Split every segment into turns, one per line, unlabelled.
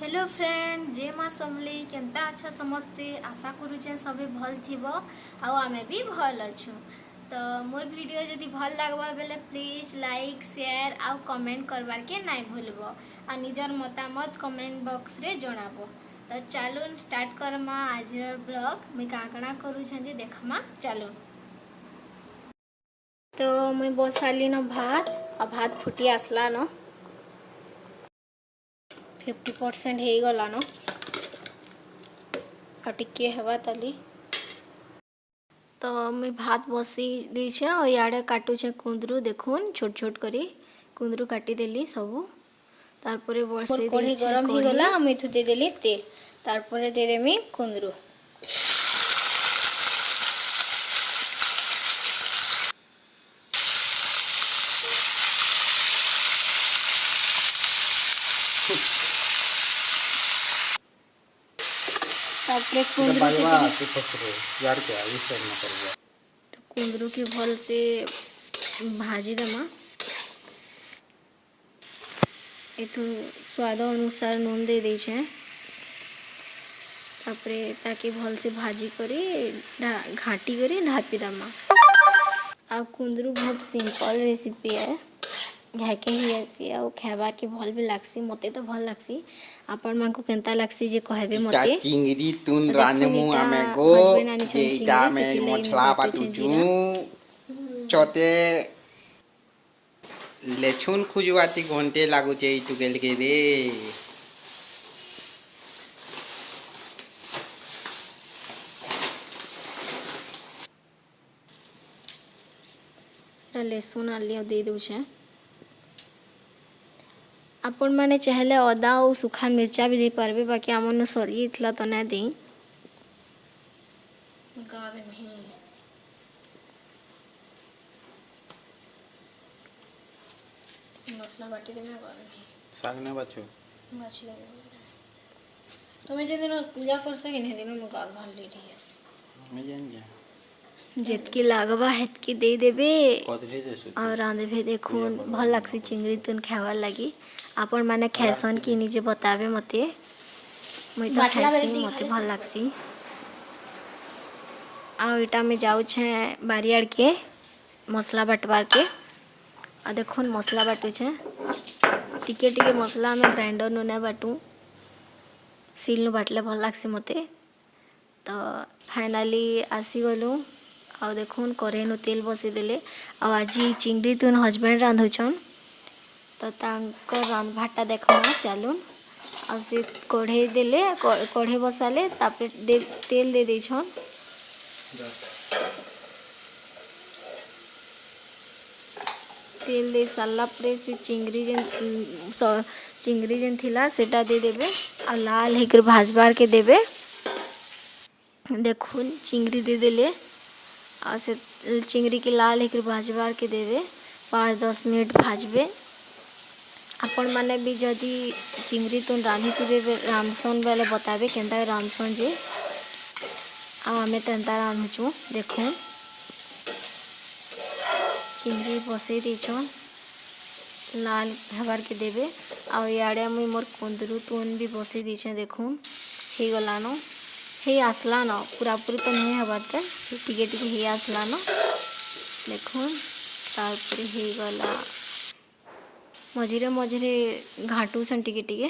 Hello friend जय माँ समली केनता अच्छा समस्ते आशा करुचे सभी भल थिबो आउ आमे भी भल अच्छु। तो मोर वीडियो जदि भल लगबा बेले प्लीज लाइक शेयर आउ कमेंट करबार के नहीं भूलबो आ निजर मतामत कमेंट बॉक्स रे जणाबो। तो चलून स्टार्ट करमा आज ब्लॉग मुई काकणा करूछन जे देखमा चलून। तो मुई बसाली न भात आ भात फुटी आसला न 50% हो गला न टिके हवा तली। तो मुई भात बसी देछे और याडे काटुछे कुंदरू देखुन छोट छोट करी कुंदरू काटी देली सबू। तारपरे बसे कढ़ी गरम हो गला मुई थु दे देली तेल तारपरे दे देमी कुंदरू। तारपरे कुंदरू के भल से भाजी देमा। एथु स्वाद अनुसार नून दे देछे तापरे ताकि भल से भाजी करी घाटी करी ढापी दमा। आ कुंदरू बहुत सिंपल रेसिपी है घाके ही आसी आ खाबार के भल भी लागसी मते तो भल लागसी आपण मान को केनता लागसी जे कहबे मते।
चिंगरी तुन रानमु आमे गो जेटा में मछला बाटुचू चोते लेछुन खुजवाती घंटे लागुचे इतु गेल के रे।
लहसुन आलिया दे दूछे आपण माने चाहले अदा और सूखा मिर्चा भी दे पारबे बाकी आमन सरी इतला तो ना देई। मसला बाटी दे में
साग ने बाछु
मछली तुम्हें जे दिन पूजा कर सके ने दिन में गाल भाल ले रही है
मैं जान गया
जितकी लागबा हेतकी दे देबे
कदले जेसु
और रांधबे देखुन भल लागसी चिंगरी तुन खावा लगी आपण माने खैसन की निजे बताबे मते मुई तो खाइसी मते भल लागसी। आ एटा में जाउ छे बारियाड़ के मसला बटवार के आ देखुन मसला बाटू छे टिके टिके मसला में ग्राइंडर नु ना बाटू सील नु बाटले भल लागसी मते। तो फाइनली आसी गलु आ देखुन कढ़ई नु तेल बसी देले आ आज चिंगड़ी तुन हस्बैंड रांधुछन तो तांकर रांधभाटा देखमा चलून। आ से कढ़ई देले कढ़ई बसाले तापरे तेल दे देछन तेल दे सारला परे से चिंगड़ी जेन थिला सेटा दे देबे आ लाल हेकर भाजबार के देबे। देखुन चिंगड़ी दे देले आ से चिंगड़ी के लाल हेकर भाजबार के देबे 5-10 मिनट भाजबे। आपण माने भी जदि चिंगड़ी तुन रांधी देबे रामसन बेले बताबे केनता रामसन जे आ हमें तेनता रांधुचू। देखो चिंगड़ी बसई देछन लाल हबार के देबे आ याडे मुई मोर कुंदरू तुन भी बसई देछे देखुन हे गला न हे आसला न पूरा पूरी तो नहीं हबार ते टिके टिके हे आसला न देखुन तारपरे हे गला मझिरे मझिरे घाटू छन टिके टिके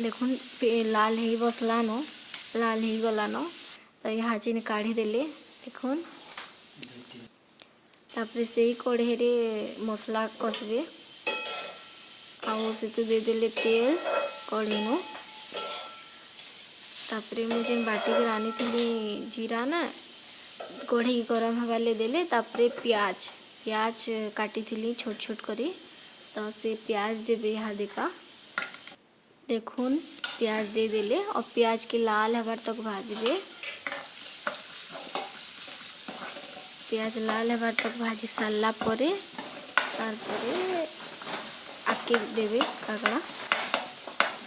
देखुन लाल हे बसला न लाल हे गला न तो यहाँ चिन काढ़ी देले देखुन तापरे से ही कढ़ई रे मसला कसबे आ से तो दे देले तेल कढ़ई नु तापरे मुझे बाटी के रानी थी जीरा ना कढ़ई गरम हवाले देले तापरे प्याज काटी थी छोट छोट करी तो से प्याज देबे यहाँ देखा देखुन प्याज दे देले और प्याज के लाल हबार तक भाजबे। प्याज लाल हबार तक भाजी सारला परे तारपरे आके देबे काकड़ा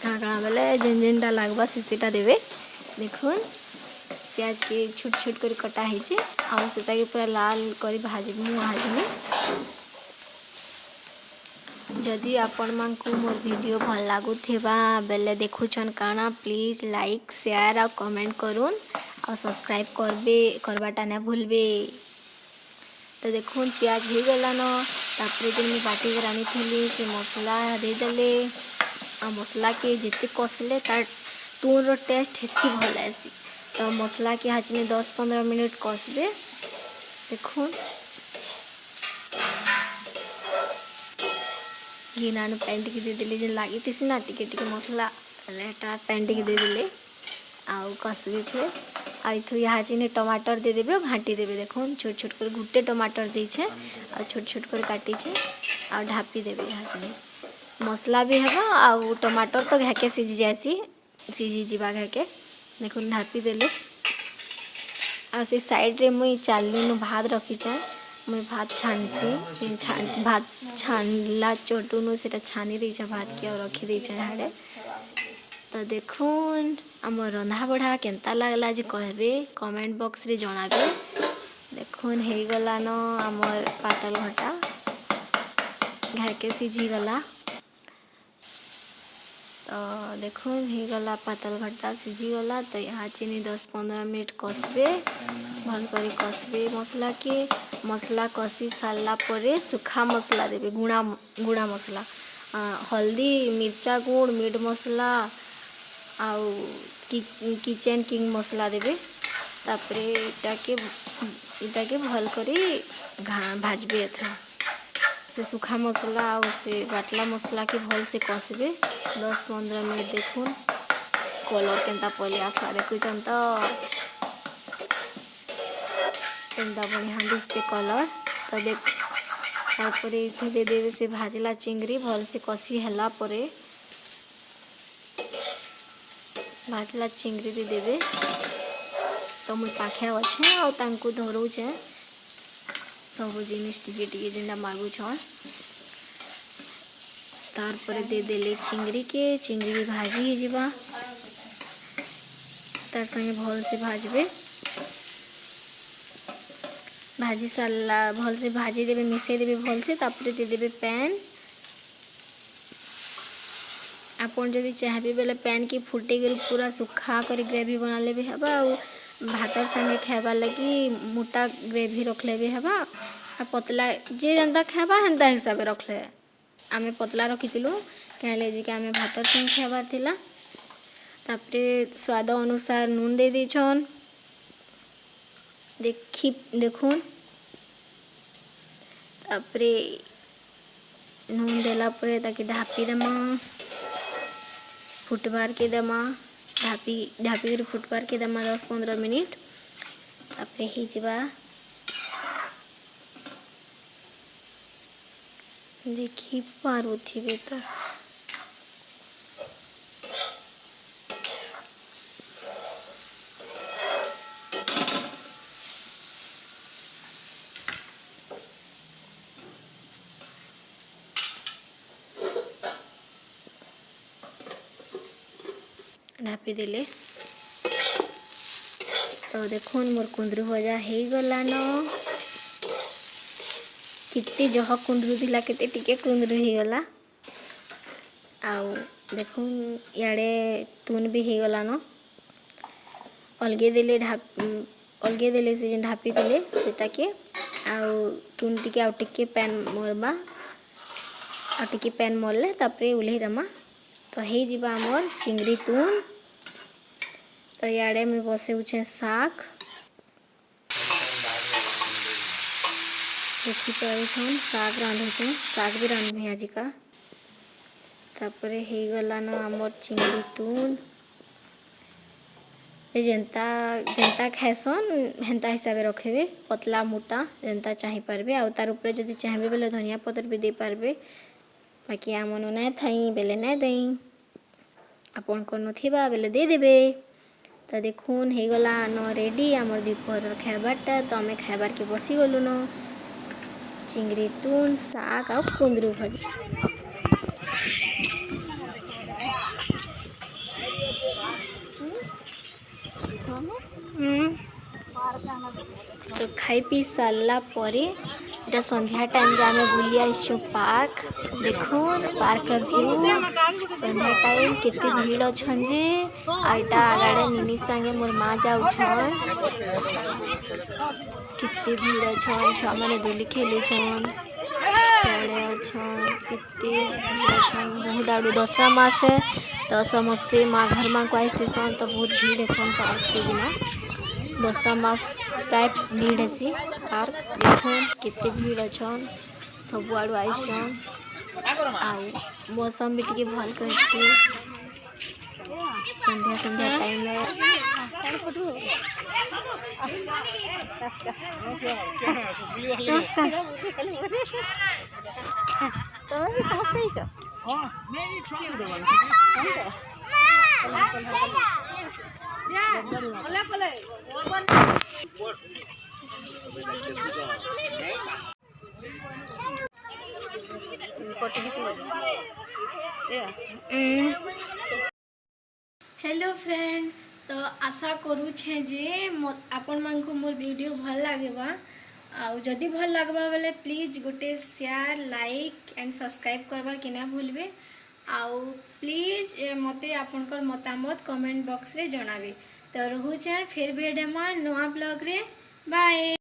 काकड़ा बेले जेन जेनटा लागबा सेटा देबे। देखुन प्याज के छोट छोट कर कटा है आ सेटा के पूरा लाल करी भाजबे। जदि आपण मानकु मोर वीडियो भल लागुथिबा बेले देखुछन काना प्लीज लाइक शेयर और कमेंट करूँ और सब्सक्राइब करवाटा ना भूलबे। तो देखुन प्याज हो गलान तापर जो मुझे बाटी कर आनी से मसला देदेले आ मसला के जिते कसले तार तुन टेस्ट हेती भल आसी। तो मसला के हाचने 10-15 मिनट कसबे। देखुन गिना पैन टी देदेले जो लगी थी ना टिके टिके मसला पैन टी देदेले आउ कसबे फिर आउ यहाँ चिने टमाटर दे देबे और घाटी देबे। देखो छोट छोट कर गुटे टमाटर देछे और छोट छोट कर काटी छे और ढापी देबे। यहाँ चिने मसला भी हेबा आउ टमाटर तो घाके सिझी जासी सिझी जीवा घाके। देखो ढापी देले आ से साइड रे मुई चालनी नु भात रखी छे मुई भात छानसी भात छानला चोटू नु सेटा छानी दी छे भात के और रखी दी छे हाडे। तो देखुन आम रंधा बढ़ा केनता लागला जे कहबे कमेंट बॉक्स रे जणाबे। देखुन हे गला न आमर पातल घटा घर के सिझी गला। तो देखुन हे गला पातल घटा सिझी गला। तो यहाँ चीनी 10-15 मिनट कसबे भल करी कसबे मसला के। मसला कसी सारला परे सुखा मसला देबे गुड़ा मसला हल्दी मिर्चा गुड़ मीट मसला आउ किचन किंग मसला देबे। तापरे इटा के भल करी भाजबे एथरा से सुखा मसला आउ से बाटला मसला के भल से कसबे 10-15 मिनट। देखुन कलर केनता पले आसला देखुछन तो केनता बढ़िया दिसते कलर। तो देख तापरे इथे दे देबे से भाजला चिंगरी भल से कसी हला परे भाजला चिंगरी दे देबे। तो मुझे पाखे अच्छे और तांको धरोछे सब जिनिस टिके टिके जेनटा मागुछन। तार परे दे देले चिंगरी के चिंगरी भाजी ही जीवा तार संगे भल से भाजबे। भाजी सारला भल से भाजी देबे मिसई देबे भल से। तापर दे देबे पैन आपन जदि चाहबे बेले पैन की फुटे कर पूरा सुखा कर ग्रेवी बना लेबे हबा और भातर संगे खाइबा लगी मोटा ग्रेवी रख लेबे हबा आ पतला जे जनता खाइबा हेंता हिसाब रखले। आमे पतला रखितिलु कहले जे कि आमे भातर संगे खाइबा थिला। तापरे स्वाद अनुसार नून दे देछन देखुन। तापरे नून देला परे ताकि ढापी देमा फुटबार के दमा ढापी कर फुटबार के दमा 10-15 मिनट। तापरे ही जीवा देखी पारुथिबे तो ढापी देले। तो देखुन मोर कुंदरू भजा हो गला न कितनी जह कुंदरू थिला केते टिके कुंदरू हो गला। आउ देखुन याडे तुन भी हो गला न अलगे देले से ढापी देले सेटा के आउ तुन टिके आउ टिके पैन मरबा आ टिके पैन मरले तापरे उल्हे दमा। तो हे जीवा मोर चिंगरी तुन। तो याडे में बसे उछे साग देखी पारुछन साग रांधुछे साग भी रांधबे आज का। तापरे हे गला न हमर चिंगरी तुन जेनता खाइसन हेंता हिसाब रखेबे पतला मोटा जेनता चाही पारबे। आ तार ऊपर जदि चाहबे बेले धनिया पत्र भी दे पारबे बाकी आमन ना थाई बेले ना दई आपन को नथिबा बेले दे देबे। तो देखुन हे गला न रेडी आमर दोपहर खाइबारटा। तो आमे खाइबार के बसी गलु न चिंगरी तुन साग आ कुंदरू भजा। तो खाई पी सारला परे इटा संध्या टाइम रे आमे बुली आइछु पार्क। देखो पार्क रो व्यू संध्या टाइम केते भीड़ अछन जे आइटा आगाडे निनी संगे मोर मां जाउछन। केते भीड़ अछन छुआ माने दुली खेलुछन साड़े अछन केते भीड़ अछन बहुत आडू दसरा मास है तो समस्ते माँ घर माँ को आइसन तो बहुत भीड़ हेसन पार्क से दिना दसरा मास प्राय भीड़ हेसी पार्क। देखो केते भीड़ अछन सब आडू आइसन आउ मौसम भी टिके भल करछि संध्या संध्या टाइम में
ତମେ ବି ସମସ୍ତେ ହେଇଛ
हेलो फ्रेंड तो आशा करूछे जे आपण मान को मोर वीडियो भल लागेबा आउ जदि भल लागबा बेले प्लीज गोटे शेयर लाइक एंड सब्सक्राइब करबार के ना भूलबे आउ प्लीज मते आपनकर मतामत कमेंट बॉक्स रे जणाबे तो रहूचे फिर भेडमा नवा ब्लॉग रे बाय।